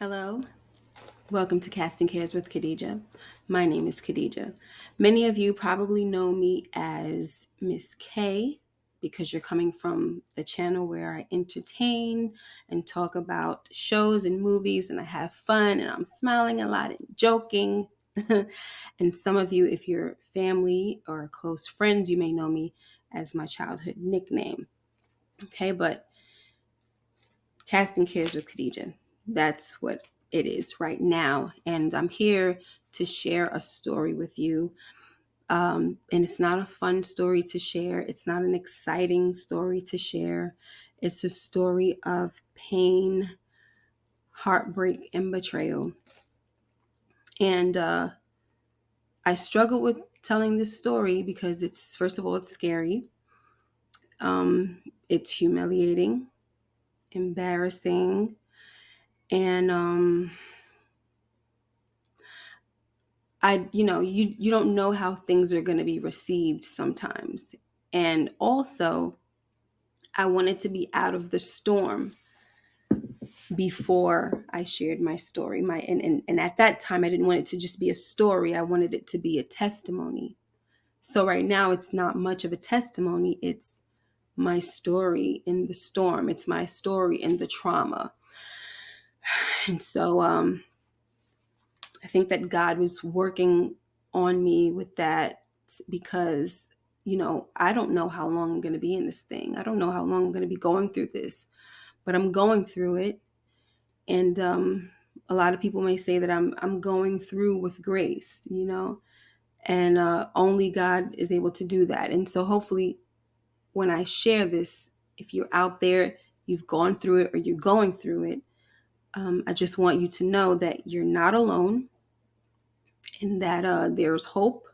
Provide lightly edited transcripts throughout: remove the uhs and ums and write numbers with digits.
Hello, welcome to Casting Cares with Khadija. My name is Khadija. Many of you probably know me as Miss K because you're coming from the channel where I entertain and talk about shows and movies and I have fun and I'm smiling a lot and joking. And some of you, if you're family or close friends, you may know me as my childhood nickname. Okay, but Casting Cares with Khadija. That's what it is right now. And I'm here to share a story with you. And it's not a fun story to share, it's not an exciting story to share. It's a story of pain, heartbreak, and betrayal. And I struggled with telling this story because it's, first of all, it's scary, it's humiliating, embarrassing, and you don't know how things are going to be received sometimes. And also, I wanted to be out of the storm before I shared my story. And at that time I didn't want it to just be a story. I wanted it to be a testimony. So right now it's not much of a testimony. It's my story in the storm. It's my story in the trauma. And so I think that God was working on me with that because, I don't know how long I'm going to be in this thing. I don't know how long I'm going to be going through this, but I'm going through it. And a lot of people may say that I'm going through with grace, and only God is able to do that. And so hopefully when I share this, if you're out there, you've gone through it or you're going through it, I just want you to know that you're not alone and that there's hope,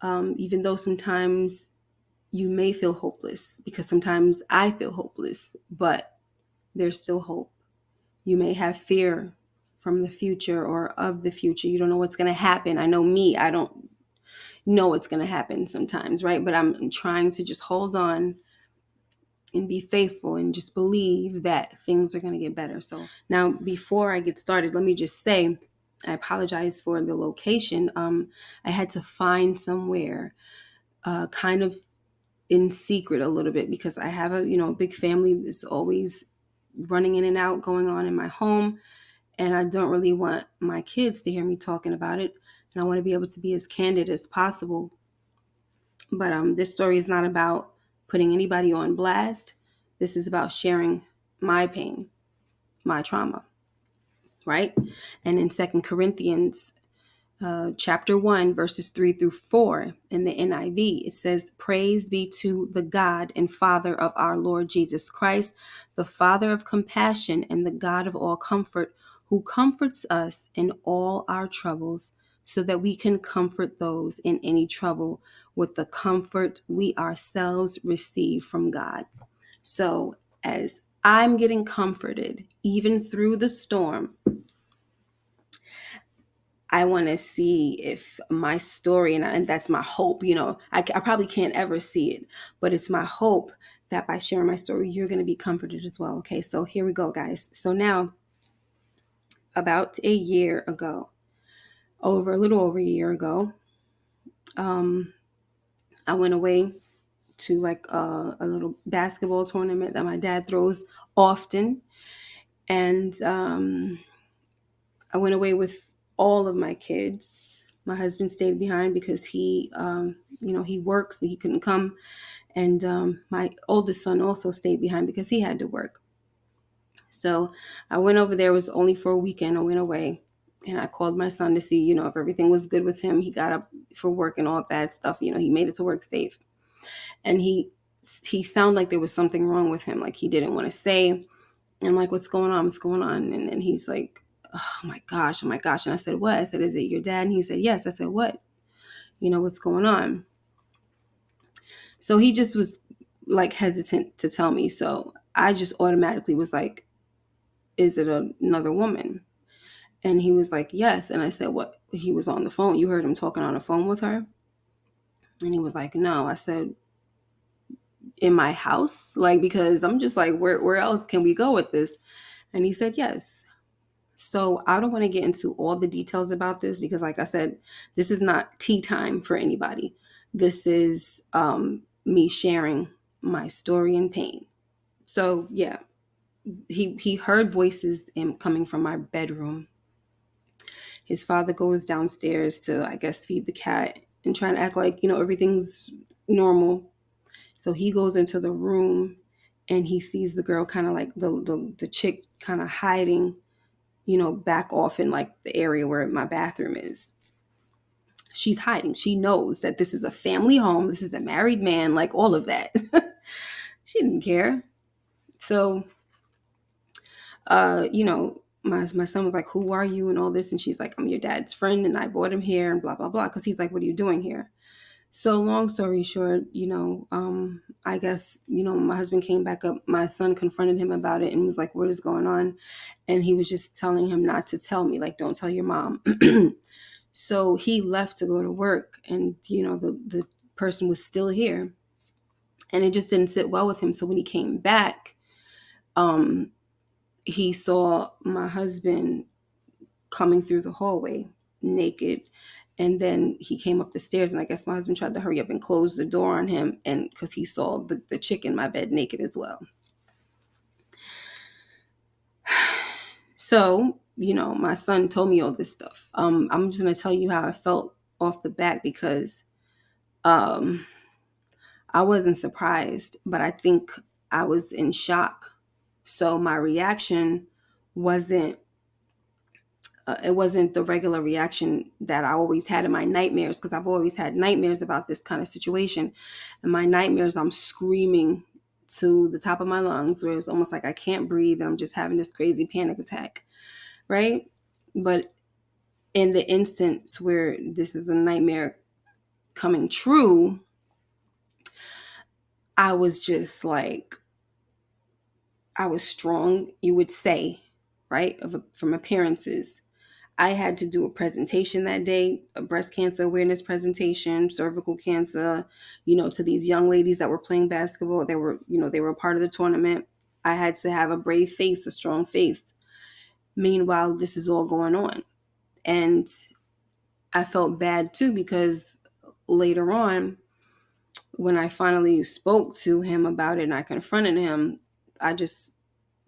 even though sometimes you may feel hopeless, because sometimes I feel hopeless, but there's still hope. You may have fear from the future or of the future. You don't know what's going to happen. I know me, I don't know what's going to happen sometimes, right? But I'm trying to just hold on and be faithful and just believe that things are going to get better. So now, before I get started, let me just say, I apologize for the location. I had to find somewhere kind of in secret a little bit because I have a big family that's always running in and out going on in my home, and I don't really want my kids to hear me talking about it, and I want to be able to be as candid as possible. But this story is not about putting anybody on blast. This is about sharing my pain, my trauma, right? And in Second Corinthians chapter 1, verses 3 through 4 in the NIV, it says, "Praise be to the God and Father of our Lord Jesus Christ, the Father of compassion and the God of all comfort, who comforts us in all our troubles, so that we can comfort those in any trouble with the comfort we ourselves receive from God." So, as I'm getting comforted, even through the storm, I want to see if my story, and that's my hope, I probably can't ever see it, but it's my hope that by sharing my story, you're going to be comforted as well. Okay, so here we go, guys. So now, about a year ago, a little over a year ago, um, I went away to like a little basketball tournament that my dad throws often. And I went away with all of my kids. My husband stayed behind because he works, he couldn't come. And my oldest son also stayed behind because he had to work. So I went over there. It was only for a weekend. I went away and I called my son to see, if everything was good with him. He got up for work and all that stuff. He made it to work safe. And he sounded like there was something wrong with him. Like he didn't want to say, and like, what's going on? What's going on? And then he's like, oh my gosh, oh my gosh. And I said, what? I said, is it your dad? And he said, yes. I said, what? What's going on? So he just was like hesitant to tell me. So I just automatically was like, is it another woman? And he was like, yes. And I said, what? He was on the phone. You heard him talking on the phone with her? And he was like, no. I said, in my house? Like, because I'm just like, where else can we go with this? And he said, yes. So I don't want to get into all the details about this because, like I said, this is not tea time for anybody. This is me sharing my story and pain. So yeah, he heard voices coming from my bedroom. His father goes downstairs to, I guess, feed the cat and trying to act like, everything's normal. So he goes into the room and he sees the girl kind of like the chick kind of hiding, back off in like the area where my bathroom is. She's hiding. She knows that this is a family home. This is a married man, like all of that. She didn't care. So, my son was like, "Who are you?" and all this. And she's like, "I'm your dad's friend and I brought him here," and blah, blah, blah. Because he's like, "What are you doing here?" So long story short, I guess, my husband came back up. My son confronted him about it and was like, "What is going on?" And he was just telling him not to tell me, like, "Don't tell your mom." So he left to go to work and, the person was still here and it just didn't sit well with him. So when he came back, um, he saw my husband coming through the hallway naked. And then he came up the stairs and I guess my husband tried to hurry up and close the door on him. And because he saw the chick in my bed naked as well. So, my son told me all this stuff. I'm just going to tell you how I felt off the bat because um, I wasn't surprised, but I think I was in shock. So my reaction wasn't it wasn't the regular reaction that I always had in my nightmares, because I've always had nightmares about this kind of situation. In my nightmares, I'm screaming to the top of my lungs, where it's almost like I can't breathe and I'm just having this crazy panic attack, right? But in the instance where this is a nightmare coming true, I was just like, I was strong, you would say, right? From appearances. I had to do a presentation that day, a breast cancer awareness presentation, cervical cancer, to these young ladies that were playing basketball. They were a part of the tournament. I had to have a brave face, a strong face. Meanwhile, this is all going on. And I felt bad too, because later on, when I finally spoke to him about it and I confronted him, I just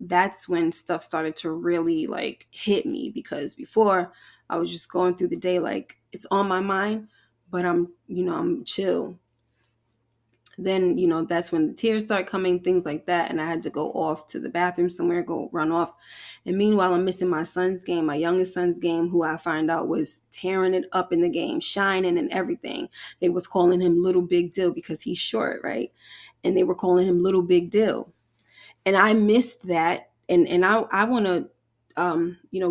that's when stuff started to really like hit me, because before I was just going through the day like it's on my mind, but I'm chill. Then, that's when the tears start coming, things like that. And I had to go off to the bathroom somewhere, go run off. And meanwhile, I'm missing my son's game, my youngest son's game, who I find out was tearing it up in the game, shining and everything. They was calling him Little Big Deal because he's short, right? And they were calling him Little Big Deal. And I missed that. And I want to,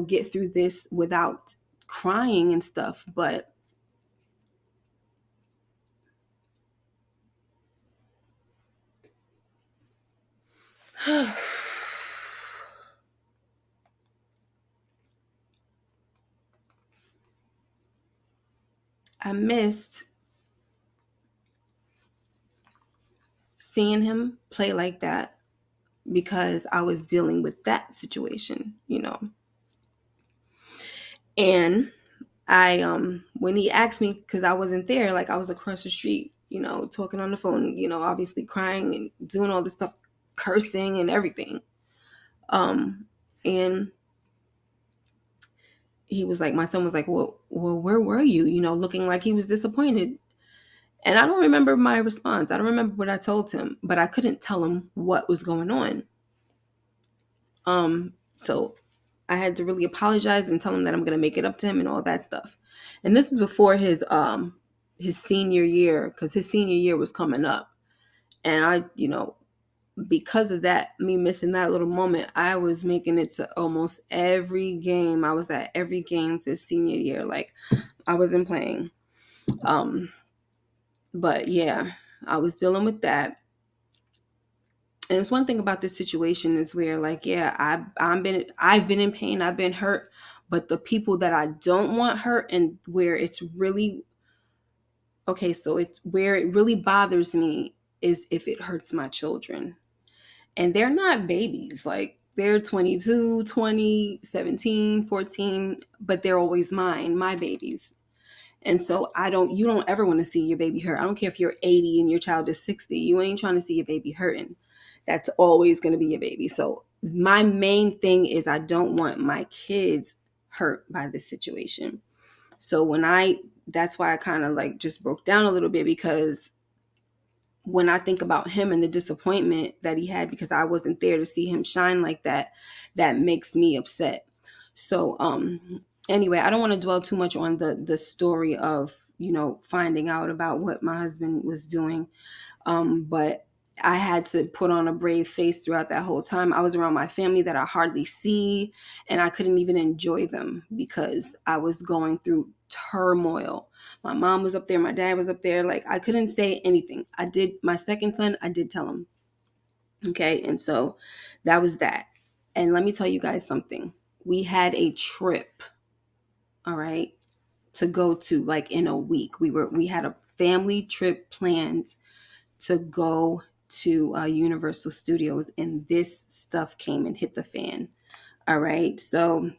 get through this without crying and stuff. But I missed seeing him play like that because I was dealing with that situation. And I when he asked me, because I wasn't there, like I was across the street, talking on the phone, obviously crying and doing all this stuff, cursing and everything. And he was like, my son was like, well, where were you? Looking like he was disappointed. And I don't remember my response. I don't remember what I told him, but I couldn't tell him what was going on. So I had to really apologize and tell him that I'm gonna make it up to him and all that stuff. And this was before his senior year, because his senior year was coming up. And I, because of that, me missing that little moment, I was making it to almost every game. I was at every game for senior year. Like I wasn't playing. But yeah, I was dealing with that. And it's one thing about this situation is where, like, yeah, I've been in pain, I've been hurt, but the people that I don't want hurt, and where it's really okay, so it's where it really bothers me is if it hurts my children. And they're not babies. Like, They're 22, 20, 17, 14, but they're always mine, my babies. And so you don't ever want to see your baby hurt. I don't care if you're 80 and your child is 60. You ain't trying to see your baby hurting. That's always going to be your baby. So my main thing is I don't want my kids hurt by this situation. So that's why I kind of like just broke down a little bit, because when I think about him and the disappointment that he had because I wasn't there to see him shine like that, that makes me upset. So anyway, I don't want to dwell too much on the story of, finding out about what my husband was doing. But I had to put on a brave face throughout that whole time. I was around my family that I hardly see, and I couldn't even enjoy them because I was going through turmoil. My mom was up there, my dad was up there. Like, I couldn't say anything. My second son, I did tell him. Okay. And so that was that. And let me tell you guys something. We had a trip, all right, to go to, like, in a week. We had a family trip planned to go to Universal Studios, and this stuff came and hit the fan. All right. So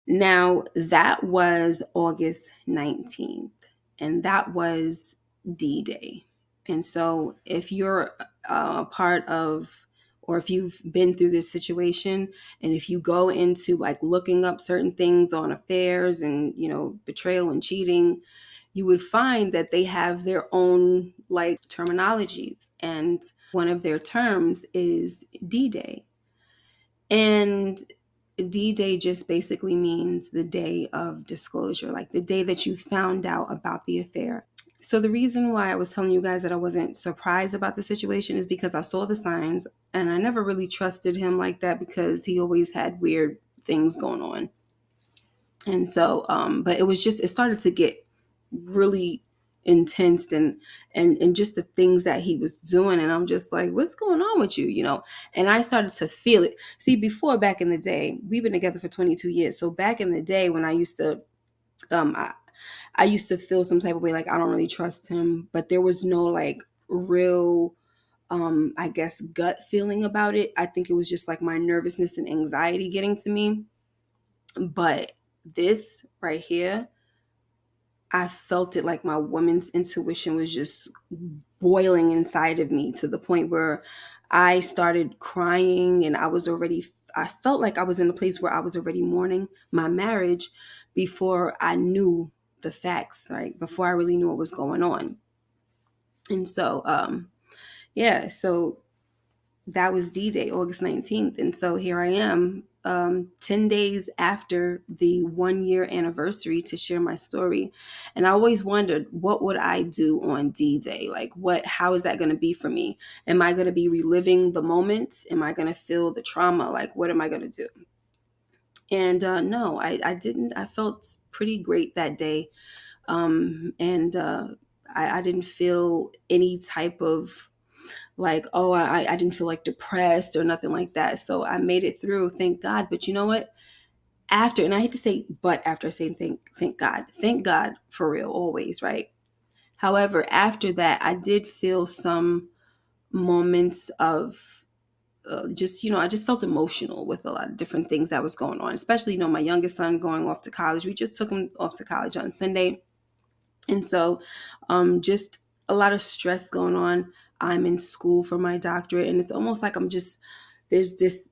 now that was August 19th, and that was D-Day. And so if you're a part of, or if you've been through this situation, and if you go into like looking up certain things on affairs and, betrayal and cheating, you would find that they have their own like terminologies. And one of their terms is D-Day. And D-Day just basically means the day of disclosure, like the day that you found out about the affair. So the reason why I was telling you guys that I wasn't surprised about the situation is because I saw the signs, and I never really trusted him like that because he always had weird things going on. And so, but it started to get really intense, and just the things that he was doing. And I'm just like, what's going on with you? And I started to feel it. See, before, back in the day, we've been together for 22 years. So back in the day when I used to, I used to feel some type of way, like I don't really trust him, but there was no like real, I guess, gut feeling about it. I think it was just like my nervousness and anxiety getting to me. But this right here, I felt it, like my woman's intuition was just boiling inside of me to the point where I started crying, and I felt like I was in a place where I was already mourning my marriage before I knew the facts, right? Before I really knew what was going on. And so, yeah, so that was D-Day, August 19th. And so here I am, 10 days after the 1 year anniversary, to share my story. And I always wondered, what would I do on D-Day? Like, how is that going to be for me? Am I going to be reliving the moments? Am I going to feel the trauma? Like, what am I going to do? And no, I didn't. I felt pretty great that day. And I didn't feel any type of like, oh, I didn't feel like depressed or nothing like that. So I made it through, thank God. But you know what? And I hate to say, but after saying thank God for real, always, right? However, after that, I did feel some moments of I just felt emotional with a lot of different things that was going on, especially, my youngest son going off to college. We just took him off to college on Sunday. And so just a lot of stress going on. I'm in school for my doctorate, and it's almost like there's this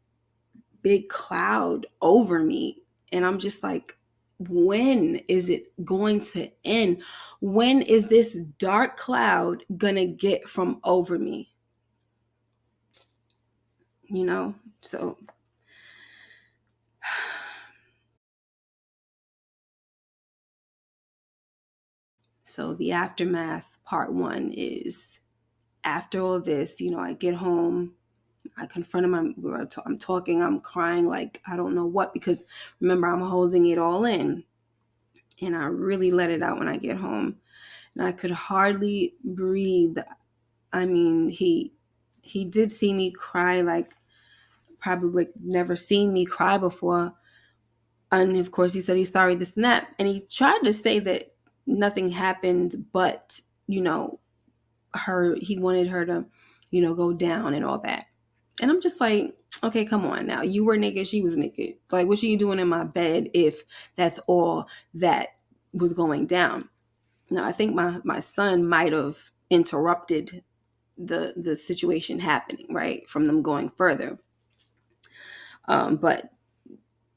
big cloud over me. And I'm just like, when is it going to end? When is this dark cloud going to get from over me? So the aftermath part one is, after all this, I get home. I confronted I'm talking, I'm crying like I don't know what, because remember, I'm holding it all in, and I really let it out when I get home, and I could hardly breathe. I mean, he did see me cry, like probably never seen me cry before. And of course he said he's sorry, this and that. And he tried to say that nothing happened, but he wanted her to, go down and all that. And I'm just like, okay, come on now. You were naked, she was naked. Like, what she doing in my bed if that's all that was going down? Now, I think my son might have interrupted the situation happening, right? From them going further. But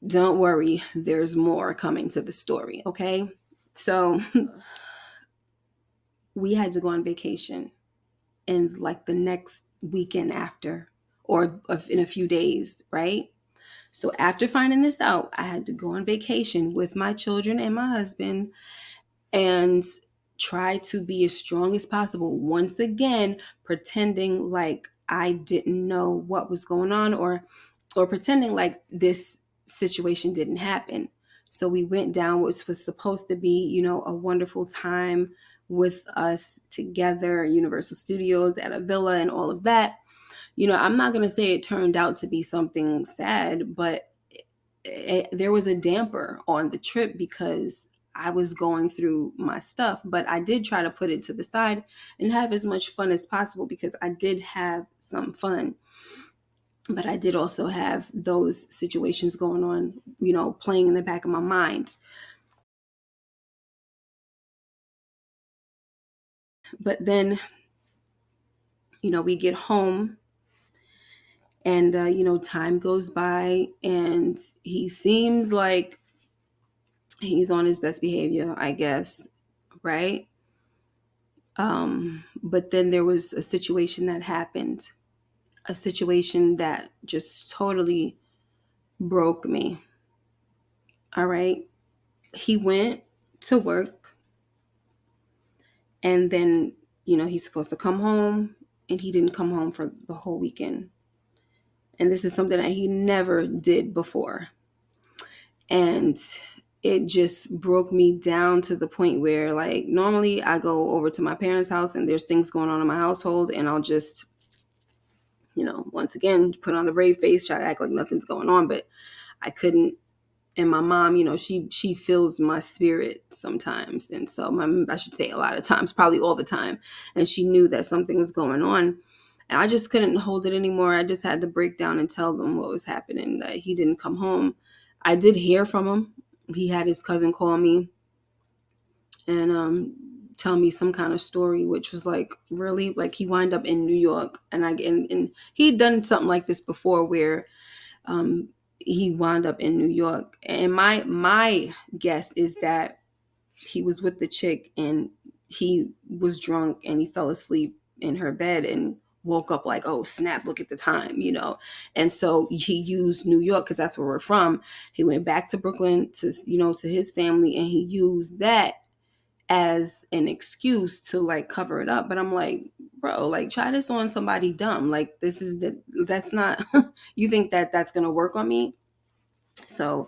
don't worry, there's more coming to the story, okay? So we had to go on vacation in like the next weekend after, or in a few days, right? So after finding this out, I had to go on vacation with my children and my husband and try to be as strong as possible. Once again, pretending like I didn't know what was going on, or pretending like this situation didn't happen. So we went down what was supposed to be, a wonderful time with us together, Universal Studios at a villa and all of that. I'm not going to say it turned out to be something sad, but there was a damper on the trip because I was going through my stuff, but I did try to put it to the side and have as much fun as possible because I did have some fun. But I did also have those situations going on, playing in the back of my mind. But then, we get home and, time goes by and he seems like he's on his best behavior, I guess, right? But then there was a situation that happened, a situation that just totally broke me. All right. He went to work and then, he's supposed to come home and he didn't come home for the whole weekend. And this is something that he never did before. And it just broke me down to the point where, like, normally I go over to my parents' house and there's things going on in my household and I'll just, once again, put on the brave face, try to act like nothing's going on, but I couldn't. And my mom, she feels my spirit sometimes. And so I should say a lot of times, probably all the time. And she knew that something was going on. And I just couldn't hold it anymore. I just had to break down and tell them what was happening, that he didn't come home. I did hear from him. He had his cousin call me and tell me some kind of story, which was like, really, like, he wound up in New York. And he'd done something like this before where he wound up in New York. And my guess is that he was with the chick and he was drunk and he fell asleep in her bed and woke up like, oh snap, look at the time, And so he used New York because that's where we're from. He went back to Brooklyn to, to his family, and he used that as an excuse to like cover it up. But I'm like, bro, like, try this on somebody dumb. Like, that's not you think that that's gonna work on me? So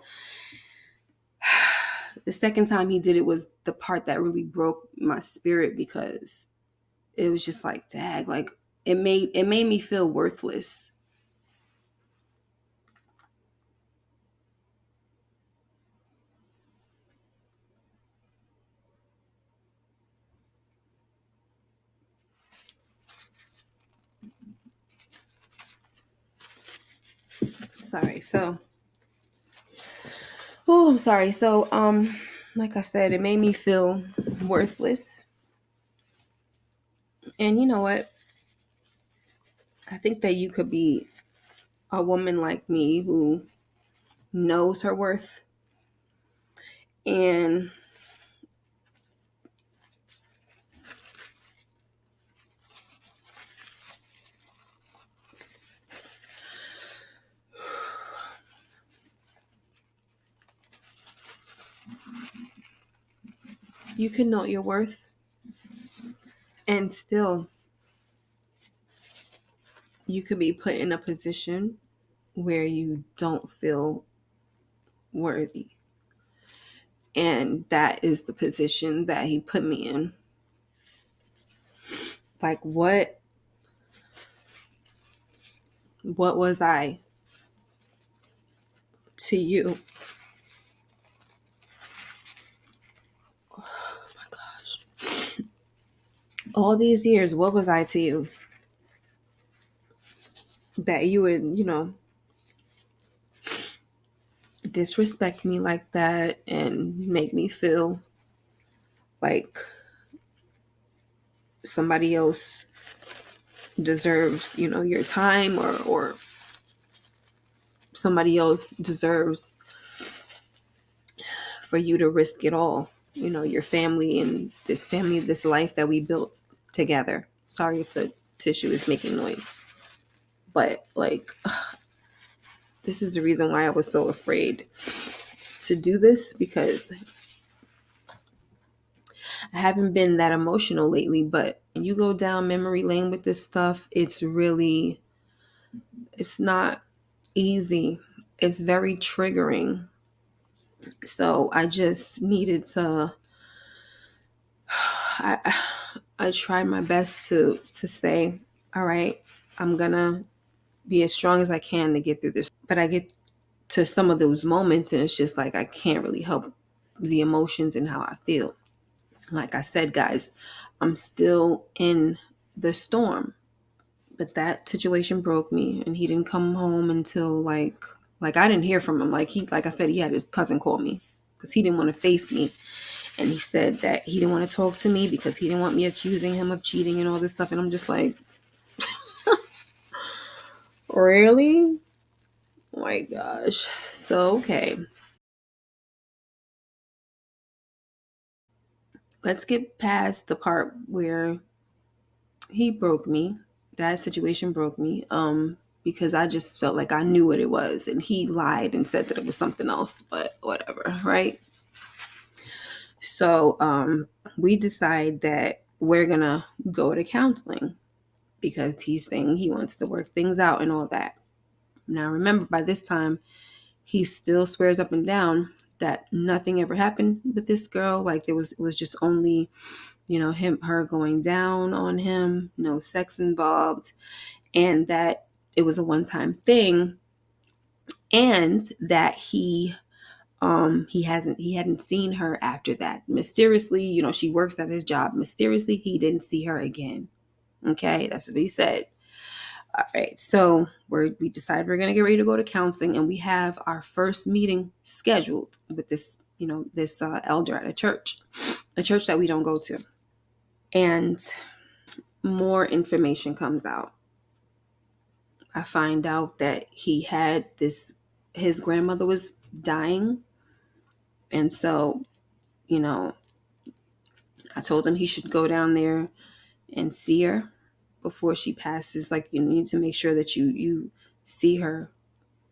the second time he did it was the part that really broke my spirit, because it was just like, dag, like, it made me feel worthless. Sorry. So, I'm sorry. So, like I said, it made me feel worthless. And you know what? I think that you could be a woman like me who knows her worth, and you can know your worth, and still you could be put in a position where you don't feel worthy. And that is the position that he put me in. Like, what was I to you? Oh my gosh. All these years, what was I to you? that you would, disrespect me like that and make me feel like somebody else deserves, your time, or somebody else deserves for you to risk it all, your family and this life that we built together. Sorry if the tissue is making noise, but like, this is the reason why I was so afraid to do this, because I haven't been that emotional lately. But when you go down memory lane with this stuff, it's not easy. It's very triggering. So I just needed to, I, I tried my best to say, all right, I'm gonna be as strong as I can to get through this. But I get to some of those moments and it's just like I can't really help the emotions and how I feel. Like I said, guys, I'm still in the storm. But that situation broke me, and he didn't come home until like I didn't hear from him. Like I said, he had his cousin call me because he didn't want to face me. And he said that he didn't want to talk to me because he didn't want me accusing him of cheating and all this stuff. And I'm just like, really? Oh my gosh. So, okay. Let's get past the part where he broke me. That situation broke me. Because I just felt like I knew what it was, and he lied and said that it was something else, but whatever, right? So, we decide that we're gonna go to counseling because he's saying he wants to work things out and all that. Now, remember, by this time, he still swears up and down that nothing ever happened with this girl. Like it was just only, her going down on him, no sex involved, and that it was a one-time thing, and that he hadn't seen her after that. Mysteriously, she works at his job. Mysteriously, he didn't see her again. Okay, that's what he said. All right, so we decided we're gonna get ready to go to counseling, and we have our first meeting scheduled with this elder at a church that we don't go to, and more information comes out. I find out that his grandmother was dying, and so you know I told him he should go down there and see her before she passes. Like, you need to make sure that you see her.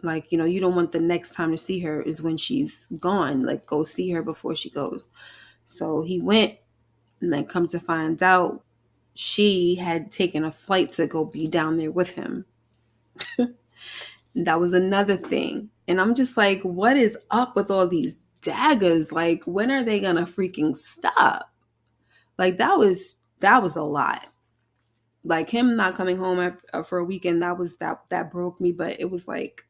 Like, you don't want the next time to see her is when she's gone. Like, go see her before she goes. So he went, and then come to find out, she had taken a flight to go be down there with him. That was another thing. And I'm just like, what is up with all these daggers? Like, when are they gonna freaking stop? Like, that was a lot. Like, him not coming home for a weekend, that broke me. But it was like,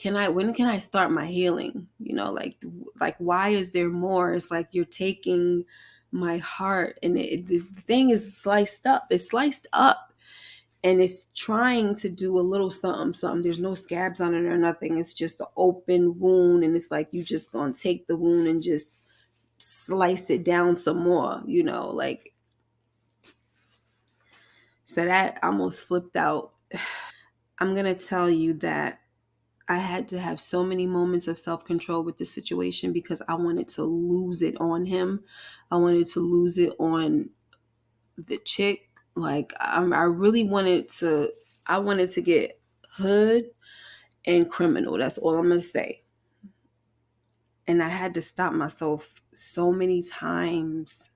when can I start my healing? Like why is there more? It's like you're taking my heart, and the thing is sliced up. It's sliced up, and it's trying to do a little something. There's no scabs on it or nothing. It's just an open wound, and it's like you just gonna take the wound and just slice it down some more. Like, so that almost flipped out. I'm gonna tell you that I had to have so many moments of self-control with this situation because I wanted to lose it on him. I wanted to lose it on the chick. Like, I really wanted to get hood and criminal. That's all I'm going to say. And I had to stop myself so many times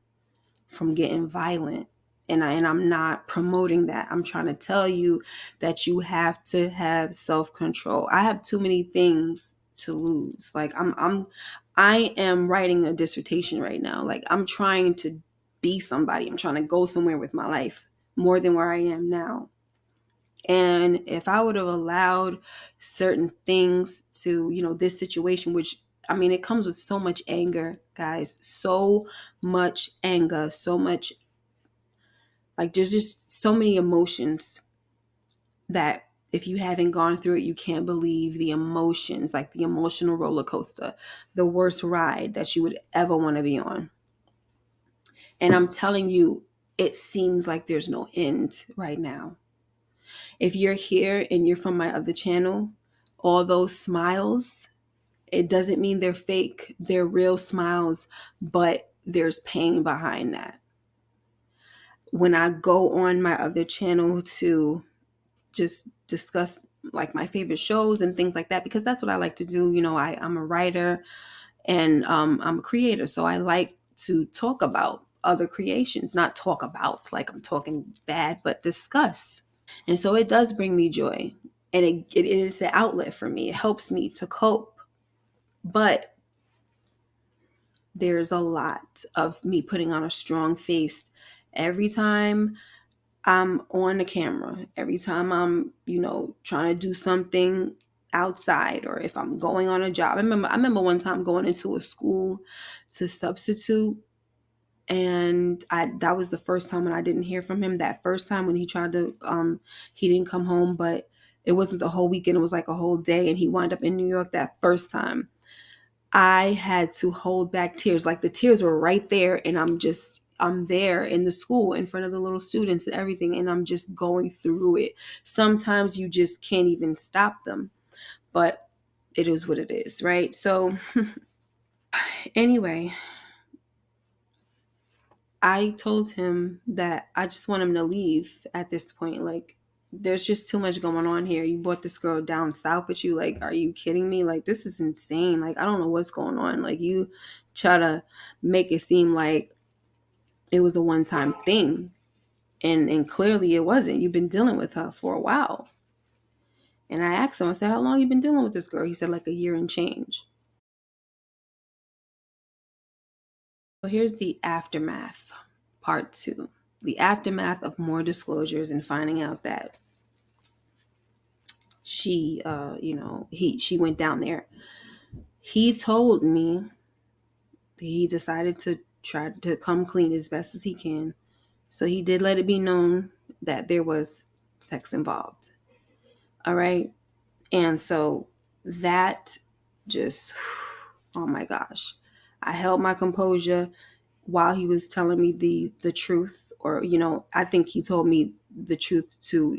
from getting violent. And I'm not promoting that. I'm trying to tell you that you have to have self-control. I have too many things to lose. Like, I am writing a dissertation right now. Like, I'm trying to be somebody. I'm trying to go somewhere with my life more than where I am now. And if I would have allowed certain things to, this situation, which, I mean, it comes with so much anger, guys, so much anger, so much, like, there's just so many emotions that If you haven't gone through it, you can't believe the emotions, like the emotional roller coaster, the worst ride that you would ever want to be on. And I'm telling you, it seems like there's no end right now. If you're here and you're from my other channel, all those smiles, it doesn't mean they're fake. They're real smiles, but there's pain behind that. When I go on my other channel to just discuss like my favorite shows and things like that, because that's what I like to do. I'm a writer and I'm a creator. So I like to talk about other creations, not talk about like I'm talking bad, but discuss. And so it does bring me joy. And it is an outlet for me. It helps me to cope. But there's a lot of me putting on a strong face every time I'm on the camera, every time I'm, trying to do something outside, or if I'm going on a job. I remember one time going into a school to substitute, and that was the first time when I didn't hear from him. That first time when he tried to he didn't come home, but it wasn't the whole weekend, it was like a whole day, and he wound up in New York that first time. I had to hold back tears. Like the tears were right there, and I'm there in the school in front of the little students and everything, and I'm just going through it. Sometimes you just can't even stop them, but it is what it is, right? So anyway, I told him that I just want him to leave at this point. Like, there's just too much going on here. You brought this girl down south with you. Like, are you kidding me? Like, this is insane. Like, I don't know what's going on. Like, you try to make it seem like it was a one-time thing. And clearly it wasn't. You've been dealing with her for a while. And I asked him, I said, how long you been dealing with this girl? He said, like a year and change. So here's the aftermath, part 2. The aftermath of more disclosures and finding out that she went down there. He told me that he decided to try to come clean as best as he can. So he did let it be known that there was sex involved. All right. And so that just, oh my gosh. I held my composure while he was telling me the truth, or I think he told me the truth to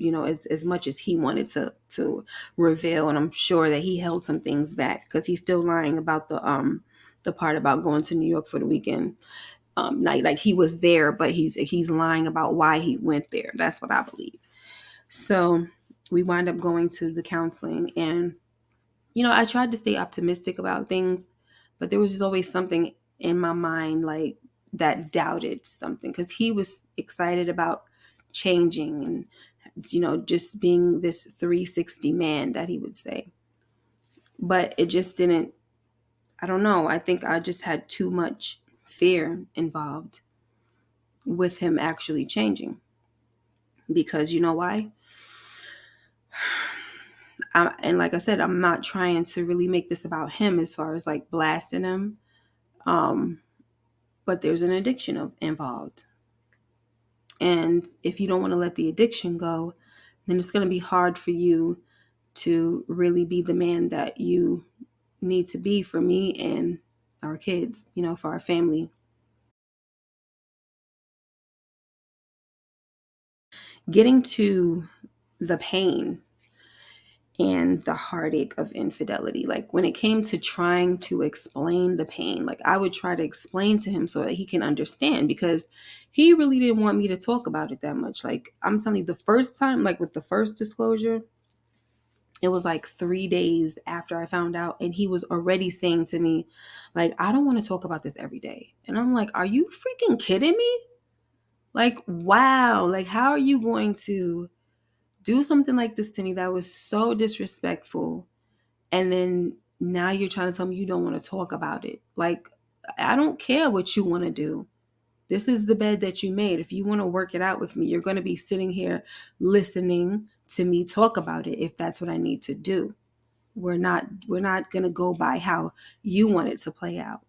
as much as he wanted to reveal, and I'm sure that he held some things back because he's still lying about the part about going to New York for the weekend. Like he was there, but he's lying about why he went there. That's what I believe. So we wind up going to the counseling, and I tried to stay optimistic about things, but there was just always something in my mind like that doubted something, because he was excited about changing and just being this 360 man that he would say. But it just didn't, I don't know. I think I just had too much fear involved with him actually changing. Because you know why? And like I said, I'm not trying to really make this about him as far as like blasting him. But there's an addiction involved. And if you don't want to let the addiction go, then it's going to be hard for you to really be the man that you need to be for me and our kids, for our family. Getting to the pain and the heartache of infidelity. Like when it came to trying to explain the pain, like I would try to explain to him so that he can understand, because he really didn't want me to talk about it that much. Like I'm telling you, the first time, like with the first disclosure, it was like 3 days after I found out, and he was already saying to me, like, I don't want to talk about this every day. And I'm like, are you freaking kidding me? Like, wow. Like, how are you going to do something like this to me that was so disrespectful, and then now you're trying to tell me you don't want to talk about it? Like, I don't care what you want to do. This is the bed that you made. If you want to work it out with me, you're going to be sitting here listening to me talk about it if that's what I need to do. We're not going to go by how you want it to play out.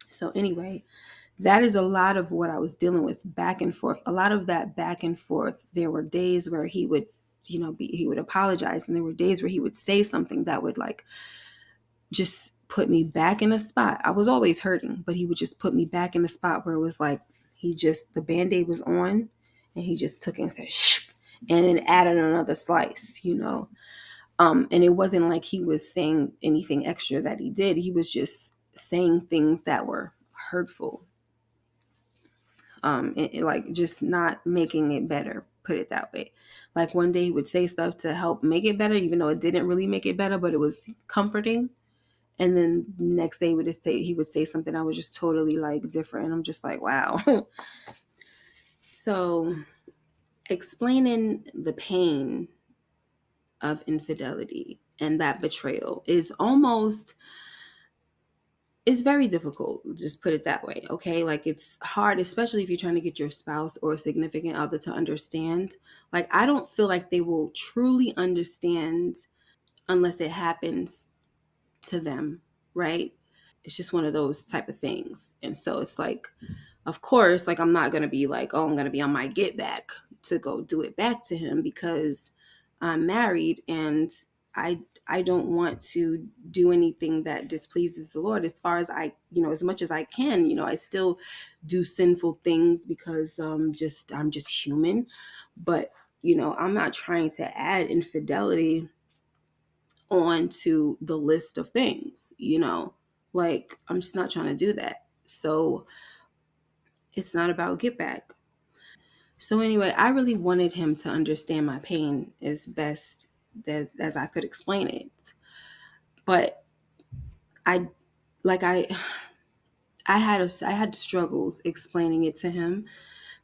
So anyway, that is a lot of what I was dealing with back and forth. A lot of that back and forth. There were days where he would he would apologize. And there were days where he would say something that would like just put me back in a spot. I was always hurting, but he would just put me back in the spot where it was like the band-aid was on and he just took it and said, shh, and then added another slice. And it wasn't like he was saying anything extra that he did. He was just saying things that were hurtful. Like just not making it better, put it that way. Like one day he would say stuff to help make it better, even though it didn't really make it better, but it was comforting. And then the next day he would say something that was just totally like different. And I'm just like, wow. So explaining the pain of infidelity and that betrayal is very difficult. Just put it that way. Okay. Like it's hard, especially if you're trying to get your spouse or a significant other to understand. Like, I don't feel like they will truly understand unless it happens to them. Right. It's just one of those type of things. And so it's like, of course, like I'm not going to be like, oh, I'm going to be on my get back to go do it back to him because I'm married and I don't want to do anything that displeases the Lord. As far as as much as I can, I still do sinful things because I'm just human. But, I'm not trying to add infidelity onto the list of things. Like I'm just not trying to do that. So it's not about get back. So anyway, I really wanted him to understand my pain as best as I could explain it. But I like I had struggles explaining it to him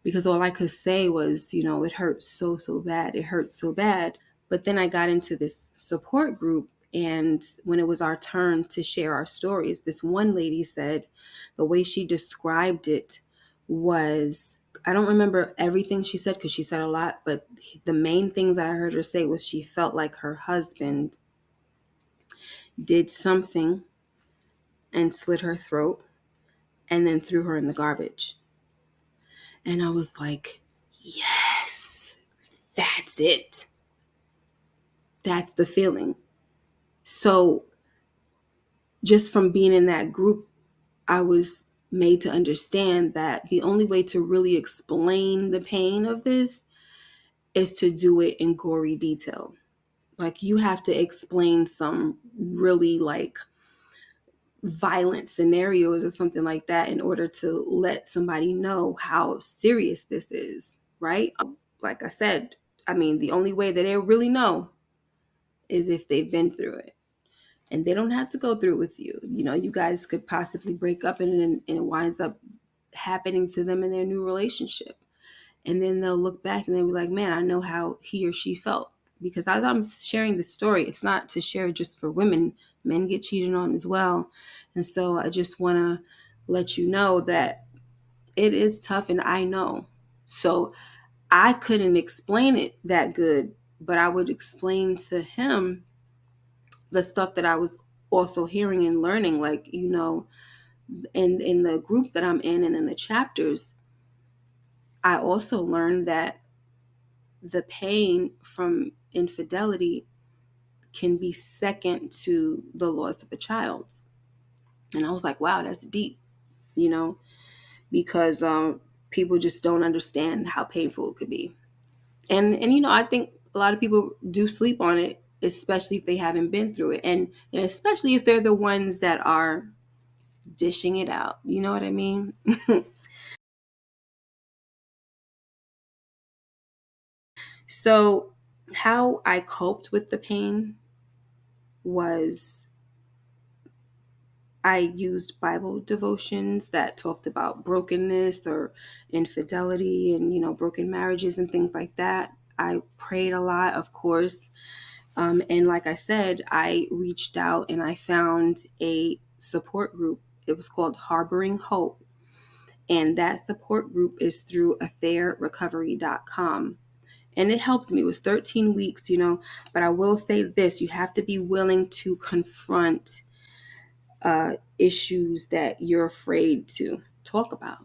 because all I could say was, it hurts so bad. It hurts so bad. But then I got into this support group, and when it was our turn to share our stories, this one lady said the way she described it was, I don't remember everything she said because she said a lot, but the main things that I heard her say was she felt like her husband did something and slit her throat and then threw her in the garbage. And I was like, yes, that's it. That's the feeling. So just from being in that group, I was made to understand that the only way to really explain the pain of this is to do it in gory detail. Like you have to explain some really like violent scenarios or something like that in order to let somebody know how serious this is, right? Like I said, I mean, the only way that they really know is if they've been through it. And they don't have to go through it with you. You guys could possibly break up and it winds up happening to them in their new relationship. And then they'll look back and they'll be like, man, I know how he or she felt. Because as I'm sharing this story, it's not to share just for women. Men get cheated on as well. And so I just want to let you know that it is tough, and I know. So I couldn't explain it that good, but I would explain to him the stuff that I was also hearing and learning, like, in the group that I'm in and in the chapters, I also learned that the pain from infidelity can be second to the loss of a child. And I was like, wow, that's deep, you know, because people just don't understand how painful it could be. And I think a lot of people do sleep on it, especially if they haven't been through it. And especially if they're the ones that are dishing it out. You know what I mean? So, how I coped with the pain was I used Bible devotions that talked about brokenness or infidelity and, broken marriages and things like that. I prayed a lot, of course. And like I said, I reached out and I found a support group. It was called Harboring Hope. And that support group is through affairrecovery.com. And it helped me. It was 13 weeks, but I will say this, you have to be willing to confront issues that you're afraid to talk about.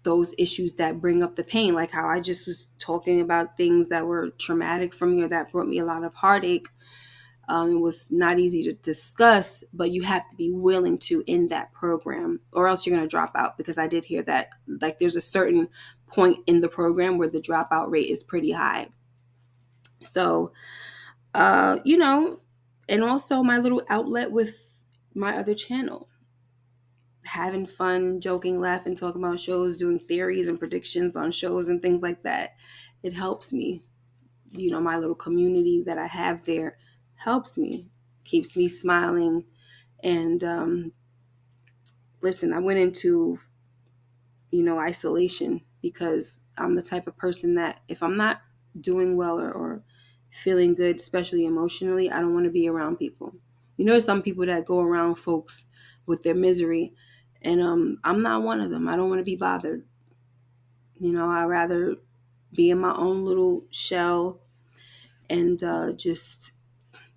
those issues that bring up the pain, like how I just was talking about things that were traumatic for me or that brought me a lot of heartache. It was not easy to discuss, but you have to be willing to in that program, or else you're going to drop out. Because I did hear that, like, there's a certain point in the program where the dropout rate is pretty high. So, you know, and also my little outlet with my other channel, having fun, joking, laughing, talking about shows, doing theories and predictions on shows and things like that. It helps me. You know, my little community that I have there helps me, keeps me smiling. And listen, I went into, isolation because I'm the type of person that if I'm not doing well or feeling good, especially emotionally, I don't want to be around people. There's some people that go around folks with their misery, and I'm not one of them. I don't want to be bothered. I'd rather be in my own little shell and just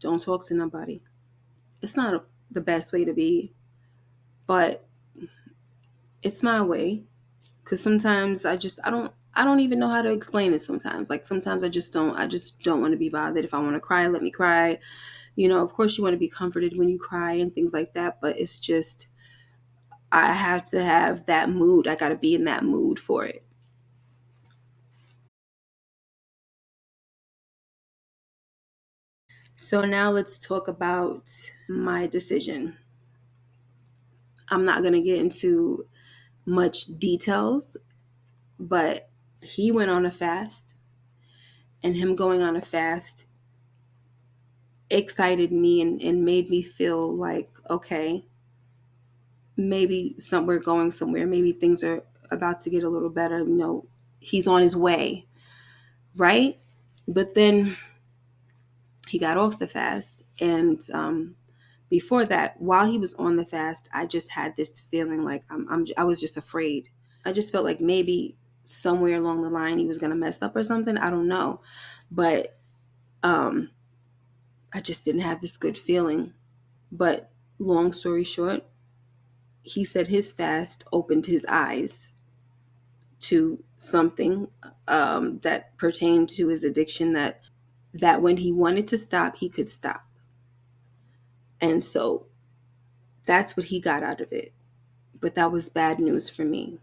don't talk to nobody. It's not the best way to be, but it's my way. Because sometimes I don't even know how to explain it. Sometimes, like, sometimes I just don't want to be bothered. If I want to cry, let me cry. Of course you want to be comforted when you cry and things like that, but it's just, I have to have that mood. I got to be in that mood for it. So now let's talk about my decision. I'm not going to get into much details, but he went on a fast, and him going on a fast excited me and made me feel like, okay, maybe we're going somewhere. Maybe things are about to get a little better. He's on his way, right? But then he got off the fast. And before that, while he was on the fast, I just had this feeling like I was just afraid. I just felt like maybe somewhere along the line he was going to mess up or something. I don't know. But um, I just didn't have this good feeling. But long story short, he said his fast opened his eyes to something that pertained to his addiction, that when he wanted to stop, he could stop. And so that's what he got out of it. But that was bad news for me.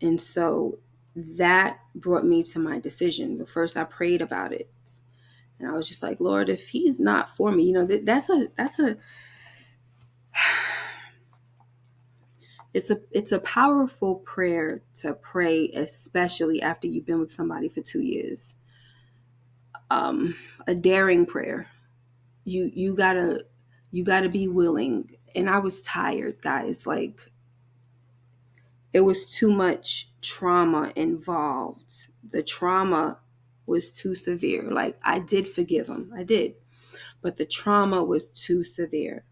And so that brought me to my decision. But first I prayed about it. And I was just like, Lord, if he's not for me, it's a powerful prayer to pray, especially after you've been with somebody for 2 years. A daring prayer. You gotta be willing. And I was tired, guys. Like, it was too much trauma involved. The trauma was too severe. Like, I did forgive him. I did. But the trauma was too severe.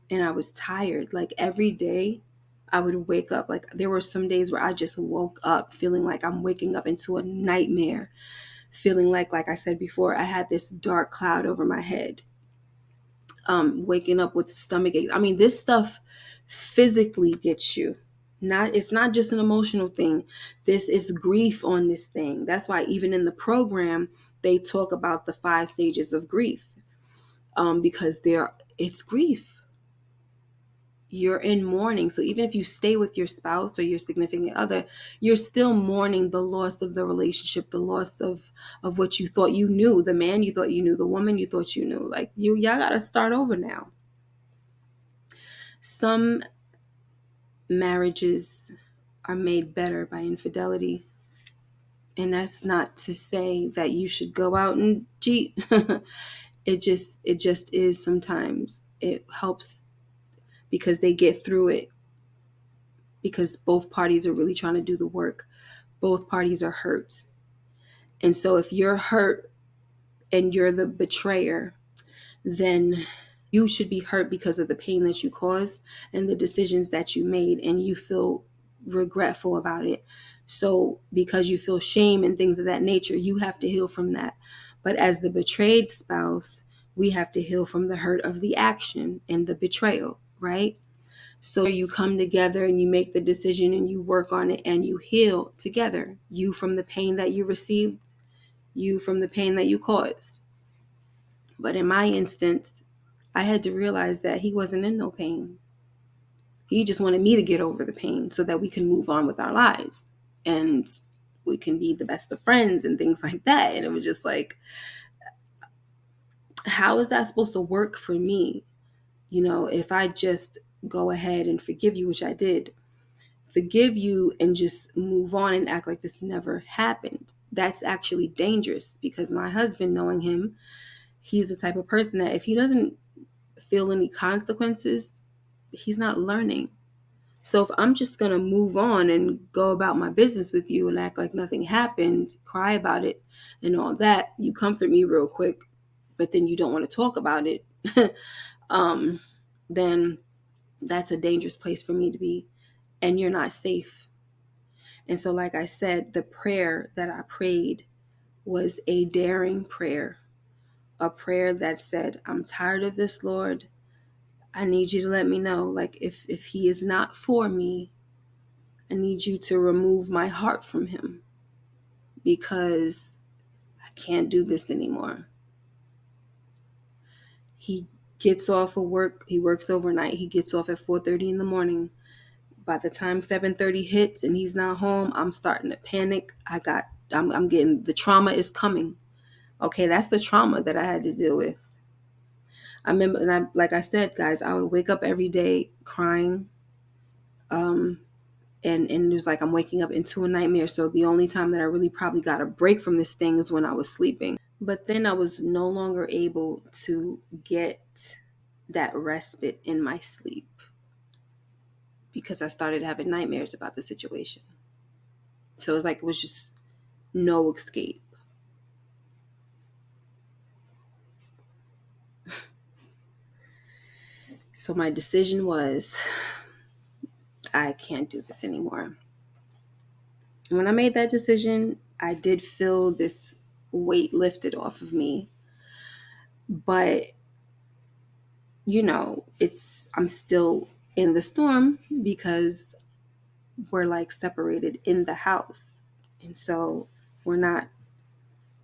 And I was tired. Like, every day I would wake up. Like, there were some days where I just woke up feeling like I'm waking up into a nightmare. Feeling like I said before, I had this dark cloud over my head. Waking up with stomach aches. I mean, this stuff physically gets you. It's not just an emotional thing. This is grief on this thing. That's why even in the program they talk about the 5 stages of grief, because it's grief. You're in mourning. So even if you stay with your spouse or your significant other, you're still mourning the loss of the relationship, the loss of what you thought you knew, the man you thought you knew, the woman you thought you knew. Like, y'all gotta start over now. Some marriages are made better by infidelity. And that's not to say that you should go out and cheat. It just is. Sometimes it helps because they get through it, because both parties are really trying to do the work. Both parties are hurt. And so if you're hurt and you're the betrayer, then you should be hurt because of the pain that you caused and the decisions that you made, and you feel regretful about it. So because you feel shame and things of that nature, you have to heal from that. But as the betrayed spouse, we have to heal from the hurt of the action and the betrayal, right? So you come together and you make the decision and you work on it and you heal together. You from the pain that you received, you from the pain that you caused. But in my instance, I had to realize that he wasn't in no pain. He just wanted me to get over the pain so that we can move on with our lives and we can be the best of friends and things like that. And it was just like, how is that supposed to work for me? You know, if I just go ahead and forgive you, which I did, forgive you and just move on and act like this never happened. That's actually dangerous because my husband, knowing him, he's the type of person that if he doesn't feel any consequences, he's not learning. So if I'm just going to move on and go about my business with you and act like nothing happened, cry about it and all that, you comfort me real quick, but then you don't want to talk about it, um, then that's a dangerous place for me to be. And you're not safe. And so, like I said, the prayer that I prayed was a daring prayer, a prayer that said, I'm tired of this, Lord. I need you to let me know, like, if he is not for me, I need you to remove my heart from him because I can't do this anymore. He gets off of work. He works overnight. He gets off at 4:30 in the morning. By the time 7:30 hits and he's not home, I'm starting to panic. I'm getting, the trauma is coming. Okay, that's the trauma that I had to deal with. I remember, and like I said, guys, I would wake up every day crying. And it was like I'm waking up into a nightmare. So the only time that I really probably got a break from this thing is when I was sleeping. But then I was no longer able to get that respite in my sleep because I started having nightmares about the situation. So it's like it was just no escape. So my decision was, I can't do this anymore. When I made that decision, I did feel this weight lifted off of me. But, you know, I'm still in the storm because we're like separated in the house. And so we're not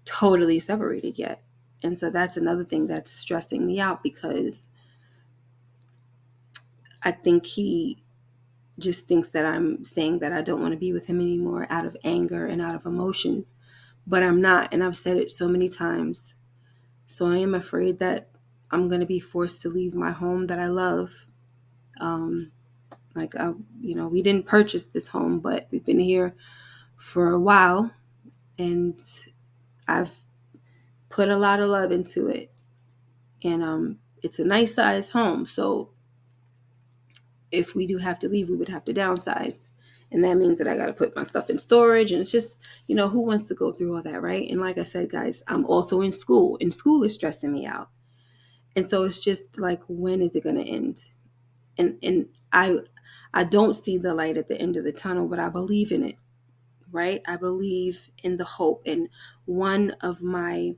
totally separated yet. And so that's another thing that's stressing me out because I think he just thinks that I'm saying that I don't want to be with him anymore out of anger and out of emotions, but I'm not. And I've said it so many times. So I am afraid that I'm going to be forced to leave my home that I love. We didn't purchase this home, but we've been here for a while and I've put a lot of love into it. And it's a nice size home. So if we do have to leave, we would have to downsize. And that means that I got to put my stuff in storage. And it's just, who wants to go through all that, right? And like I said, guys, I'm also in school, and school is stressing me out. And so it's just like, when is it going to end? And I don't see the light at the end of the tunnel, but I believe in it, right? I believe in the hope. And one of my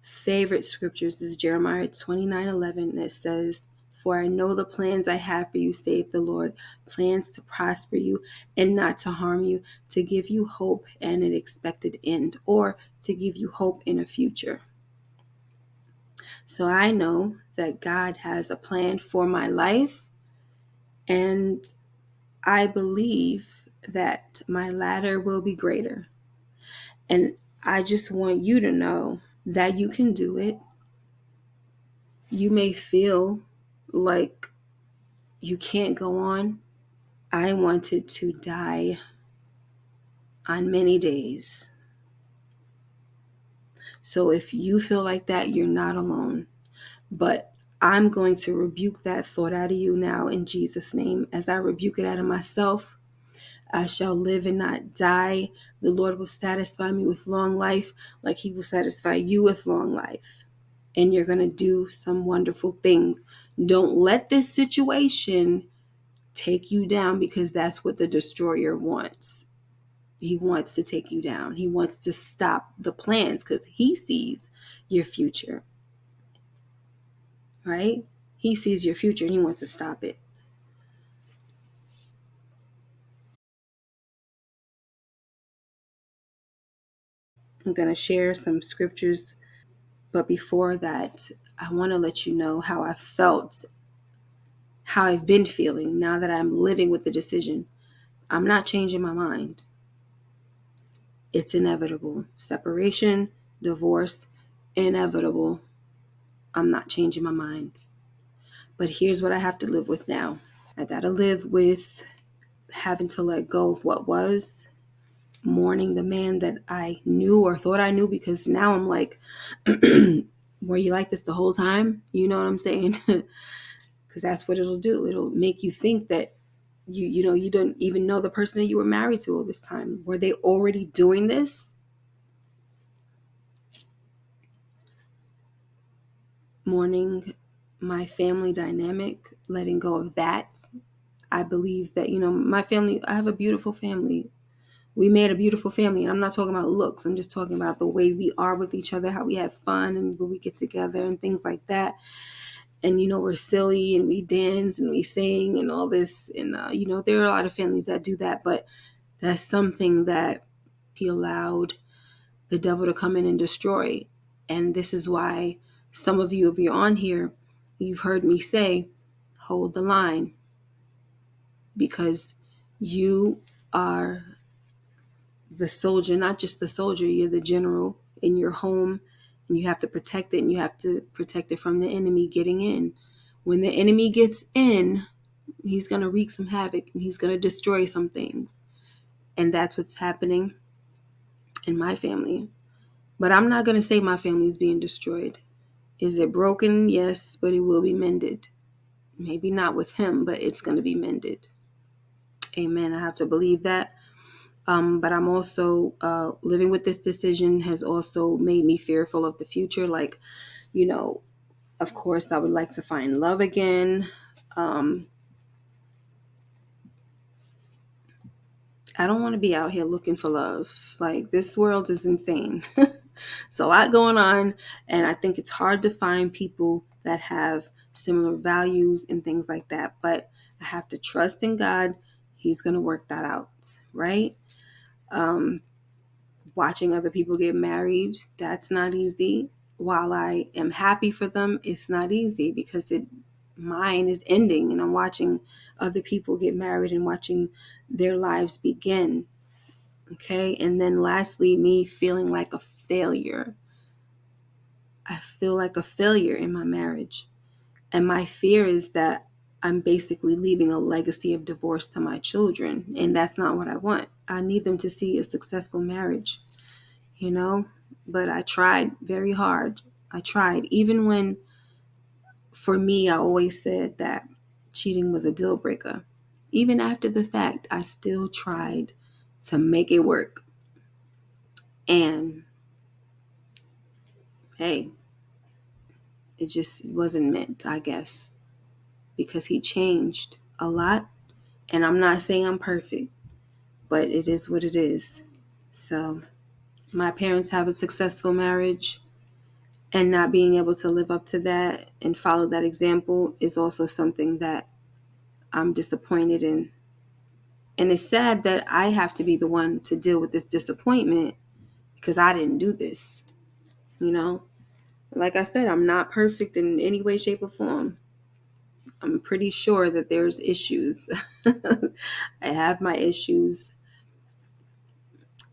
favorite scriptures is Jeremiah 29:11 that says, for I know the plans I have for you, saith the Lord, plans to prosper you and not to harm you, to give you hope and an expected end, or to give you hope in a future. So I know that God has a plan for my life, and I believe that my latter will be greater. And I just want you to know that you can do it. You may feel like you can't go on. I wanted to die on many days. So if you feel like that, you're not alone. But I'm going to rebuke that thought out of you now in Jesus' name. As I rebuke it out of myself, I shall live and not die. The Lord will satisfy me with long life like he will satisfy you with long life. And you're going to do some wonderful things. Don't let this situation take you down, because that's what the destroyer wants. He wants to take you down. He wants to stop the plans because he sees your future, right? He sees your future and he wants to stop it. I'm going to share some scriptures. But before that, I want to let you know how I felt, how I've been feeling now that I'm living with the decision. I'm not changing my mind. It's inevitable. Separation, divorce, inevitable. I'm not changing my mind. But here's what I have to live with now. I got to live with having to let go of what was, mourning the man that I knew or thought I knew, because now I'm like, were you like this the whole time? You know what I'm saying? Because that's what it'll do. It'll make you think that you don't even know the person that you were married to all this time. Were they already doing this? Mourning my family dynamic, letting go of that. I believe that, my family, I have a beautiful family. We made a beautiful family. And I'm not talking about looks. I'm just talking about the way we are with each other, how we have fun and when we get together and things like that. And, we're silly and we dance and we sing and all this. And, there are a lot of families that do that. But that's something that he allowed the devil to come in and destroy. And this is why some of you, if you're on here, you've heard me say, hold the line, because you are the soldier, not just the soldier, you're the general in your home, and you have to protect it, and you have to protect it from the enemy getting in. When the enemy gets in, he's going to wreak some havoc and he's going to destroy some things. And that's what's happening in my family. But I'm not going to say my family is being destroyed. Is it broken? Yes, but it will be mended. Maybe not with him, but it's going to be mended. Amen. I have to believe that. But I'm also living with this decision has also made me fearful of the future. Like, of course, I would like to find love again. I don't want to be out here looking for love. Like, this world is insane. It's a lot going on. And I think it's hard to find people that have similar values and things like that. But I have to trust in God. He's going to work that out, right? Watching other people get married, that's not easy. While I am happy for them, it's not easy because mine is ending, and I'm watching other people get married and watching their lives begin. Okay. And then lastly, me feeling like a failure. I feel like a failure in my marriage. And my fear is that I'm basically leaving a legacy of divorce to my children. And that's not what I want. I need them to see a successful marriage, but I tried very hard. I tried. Even when, for me, I always said that cheating was a deal breaker. Even after the fact, I still tried to make it work. And hey, it just wasn't meant, I guess, because he changed a lot. And I'm not saying I'm perfect, but it is what it is. So my parents have a successful marriage, and not being able to live up to that and follow that example is also something that I'm disappointed in. And it's sad that I have to be the one to deal with this disappointment because I didn't do this, you know? Like I said, I'm not perfect in any way, shape, or form. I'm pretty sure that there's issues. I have my issues.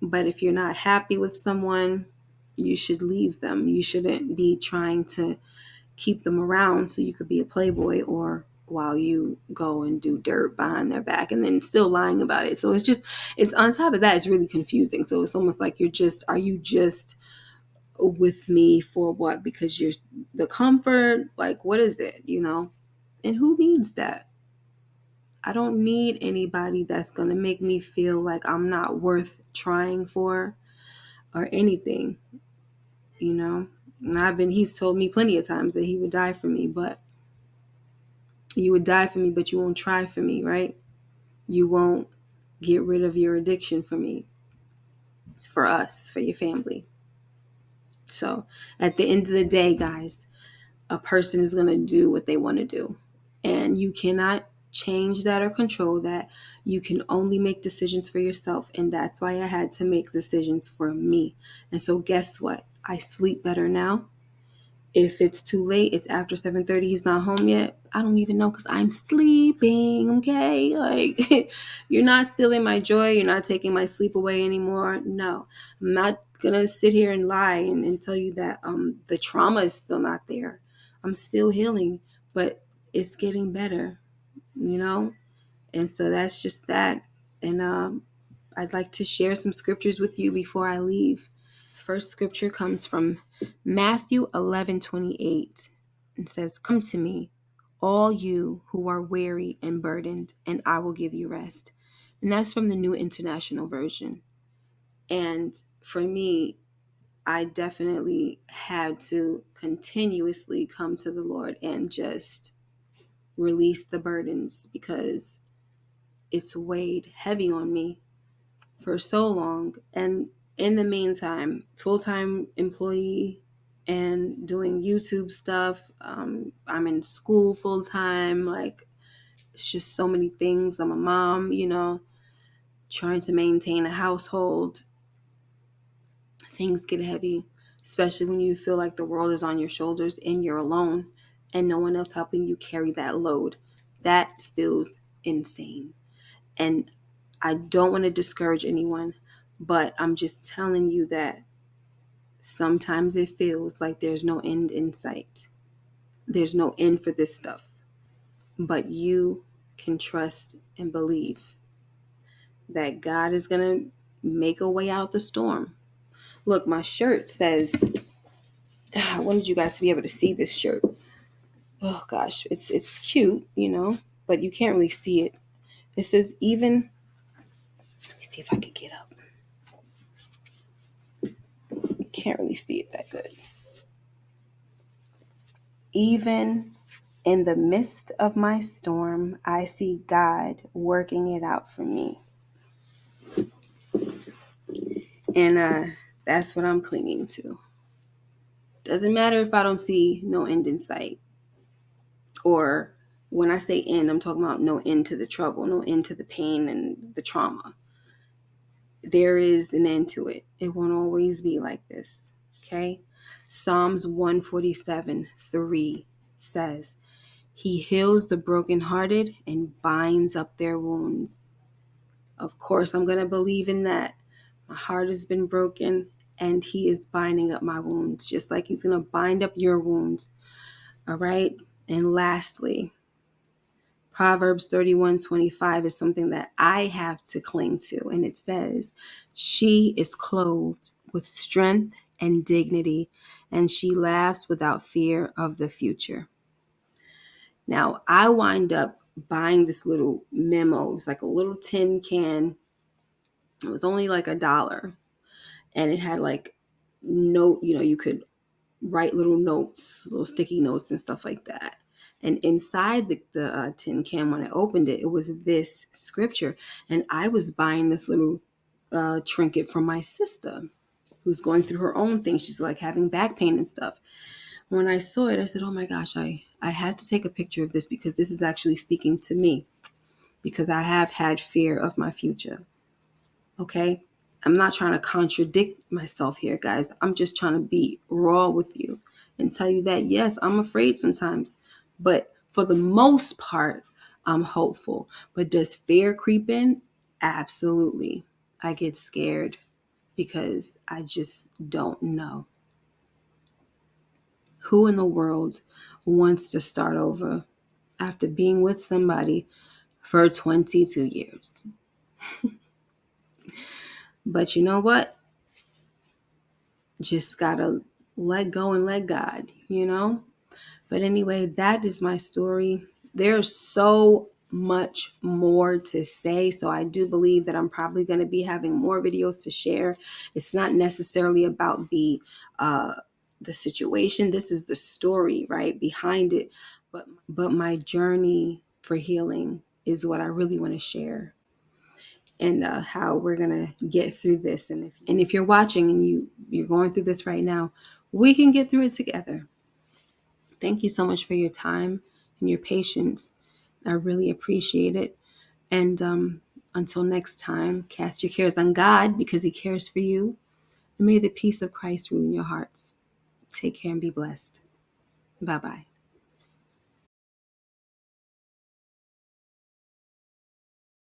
But if you're not happy with someone, you should leave them. You shouldn't be trying to keep them around so you could be a playboy, or while you go and do dirt behind their back and then still lying about it. So it's on top of that, it's really confusing. So it's almost like are you just with me for what? Because you're the comfort? Like, what is it, And who needs that? I don't need anybody that's going to make me feel like I'm not worth trying for or anything, And he's told me plenty of times that he would die for me, but you would die for me, but you won't try for me, right? You won't get rid of your addiction for me, for us, for your family. So at the end of the day, guys, a person is going to do what they want to do. And you cannot change that or control that. You can only make decisions for yourself. And that's why I had to make decisions for me. And so guess what? I sleep better now. If it's too late, it's after 7:30, he's not home yet, I don't even know because I'm sleeping, okay? Like, you're not stealing my joy. You're not taking my sleep away anymore. No, I'm not going to sit here and lie and tell you that the trauma is still not there. I'm still healing, but it's getting better, you know? And so that's just that. And I'd like to share some scriptures with you before I leave. First scripture comes from Matthew 11:28 and says, "Come to me, all you who are weary and burdened, and I will give you rest." And that's from the New International Version. And for me, I definitely had to continuously come to the Lord and just release the burdens because it's weighed heavy on me for so long. And in the meantime, full-time employee and doing YouTube stuff. I'm in school full-time. Like, it's just so many things. I'm a mom, trying to maintain a household. Things get heavy, especially when you feel like the world is on your shoulders and you're alone and no one else helping you carry that load. That feels insane. And I don't want to discourage anyone, but I'm just telling you that sometimes it feels like there's no end in sight. There's no end for this stuff. But you can trust and believe that God is going to make a way out the storm. Look, my shirt says, I wanted you guys to be able to see this shirt. Oh gosh, it's cute, but you can't really see it. It says even, let me see if I could get up. Can't really see it that good. Even in the midst of my storm, I see God working it out for me. And that's what I'm clinging to. Doesn't matter if I don't see no end in sight. Or when I say end, I'm talking about no end to the trouble, no end to the pain and the trauma. There is an end to it. It won't always be like this. Okay? Psalms 147:3 says, "He heals the brokenhearted and binds up their wounds." Of course, I'm going to believe in that. My heart has been broken and he is binding up my wounds, just like he's going to bind up your wounds. All right. And lastly, Proverbs 31:25 is something that I have to cling to. And it says, "She is clothed with strength and dignity, and she laughs without fear of the future." Now, I wind up buying this little memo. It was like a little tin can. It was only like $1. And it had like note, you could write little notes, little sticky notes and stuff like that. And inside the tin can, when I opened it, it was this scripture. And I was buying this little trinket from my sister who's going through her own thing. She's like having back pain and stuff. When I saw it, I said, oh my gosh, I had to take a picture of this because this is actually speaking to me because I have had fear of my future. Okay? I'm not trying to contradict myself here, guys. I'm just trying to be raw with you and tell you that, yes, I'm afraid sometimes, but for the most part, I'm hopeful. But does fear creep in? Absolutely. I get scared because I just don't know. Who in the world wants to start over after being with somebody for 22 years? But you know what? Just gotta let go and let God. But anyway, that is my story. There's so much more to say. So I do believe that I'm probably going to be having more videos to share. It's not necessarily about the situation. This is the story, right, behind it. But my journey for healing is what I really want to share. And how we're gonna get through this. And if you're watching and you're going through this right now, we can get through it together. Thank you so much for your time and your patience. I really appreciate it. And until next time, cast your cares on God because he cares for you. And may the peace of Christ rule in your hearts. Take care and be blessed. Bye-bye.